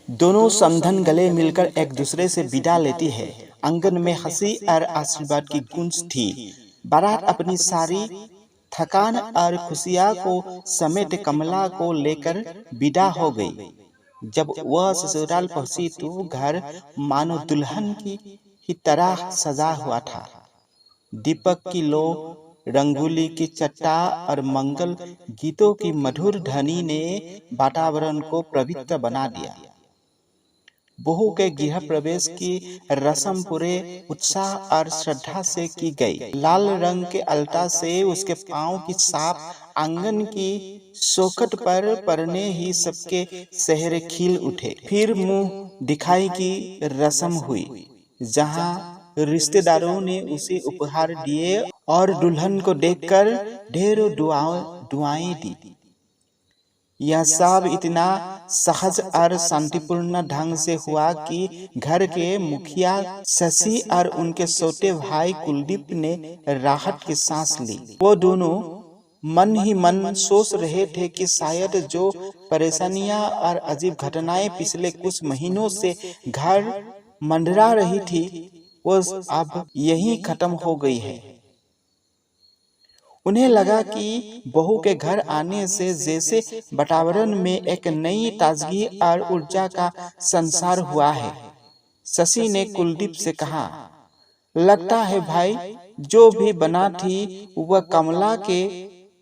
दोनों समधन गले मिलकर एक दूसरे से विदा लेती है। आंगन में हंसी और आशीर्वाद की गूंज थी। बारात अपनी सारी थकान और खुशियां को समेट कमला को लेकर विदा हो गई। जब वह ससुराल पहुंची तो घर मानो दुल्हन की ही तरह सजा हुआ था। दीपक की लो, रंगोली की चट्टा और मंगल गीतों की मधुर ध्वनि ने वातावरण को पवित्र बना दिया। बहू के गृह प्रवेश की रस्म पूरे उत्साह और श्रद्धा से की गई। लाल रंग के अलता से उसके पांव की छाप आंगन की शोखट पर पड़ने ही सबके चेहरे खिल उठे। फिर मुंह दिखाई की रस्म हुई, जहां रिश्तेदारों ने उसे उपहार दिए और दुल्हन को देखकर ढेरों दुआएं दी। यह सब इतना सहज और शांतिपूर्ण ढंग से हुआ कि घर के मुखिया शशि और उनके छोटे भाई कुलदीप ने राहत की सांस ली। वो दोनों मन ही मन सोच रहे थे कि शायद जो परेशानियां और अजीब घटनाएं पिछले कुछ महीनों से घर मंडरा रही थी, वो अब यहीं खत्म हो गई है। उन्हें लगा कि बहू के घर आने से जैसे वातावरण में एक नई ताजगी और ऊर्जा का संचार हुआ है। शशि ने कुलदीप से कहा, लगता है भाई जो भी बना थी वह कमला के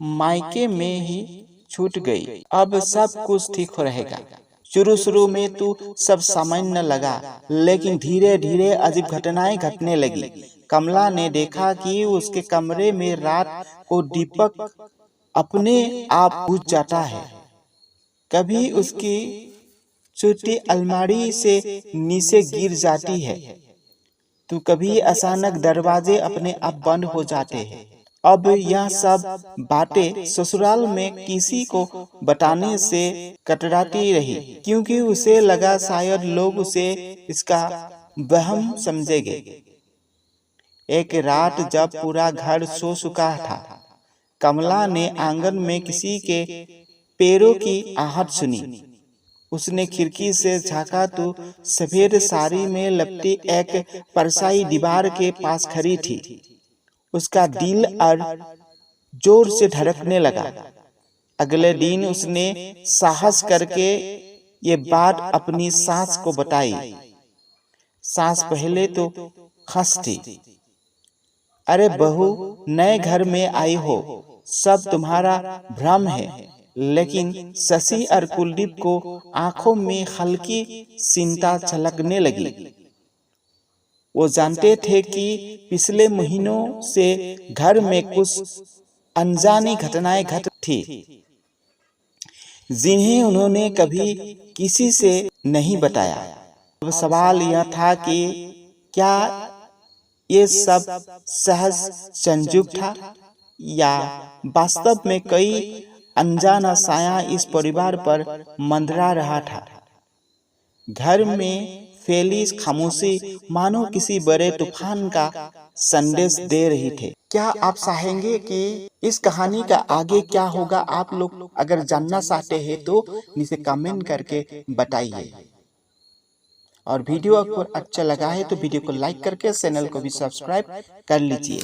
मायके में ही छूट गई। अब सब कुछ ठीक रहेगा। शुरू में तो सब सामान्य लगा, लेकिन धीरे धीरे अजीब घटनाएं घटने लगी। कमला ने देखा कि उसके कमरे में रात को दीपक अपने आप बुझ जाता है। कभी उसकी छोटी अलमारी से नीचे गिर जाती है, तो कभी अचानक दरवाजे अपने आप बंद हो जाते हैं। अब यह सब बातें ससुराल में किसी को बताने से कतराती रही, क्योंकि उसे लगा शायद लोग उसे इसका वहम समझेंगे। एक रात जब पूरा घर सो चुका था, कमला ने आंगन में किसी के पैरों की आहट सुनी। उसने खिड़की से झांका तो सफेद साड़ी में लपटी एक परछाई दीवार के पास खड़ी थी। उसका दिल और जोर से धड़कने लगा। अगले दिन उसने साहस करके ये बात अपनी सास को बताई। सास पहले तो हंसती, अरे बहू, नए घर में आई हो, सब तुम्हारा भ्रम है। लेकिन शशि और कुलदीप को आंखों में हल्की चिंता छलकने लगी। वो जानते थे कि पिछले महीनों से घर में कुछ अनजानी घटनाएं घट थी, जिन्हें उन्होंने कभी किसी से नहीं बताया। अब सवाल यह था कि क्या ये सब सहज संयोग था या वास्तव में कोई अनजाना साया इस परिवार पर मंडरा रहा था। घर में फैली खामोशी मानो किसी बड़े तूफान का संदेश दे रही थी। क्या आप चाहेंगे कि इस कहानी का आगे क्या होगा? आप लोग अगर जानना चाहते हैं तो नीचे कमेंट करके बताइए। और वीडियो आपको अच्छा लगा है तो वीडियो को लाइक करके चैनल को भी सब्सक्राइब कर लीजिए।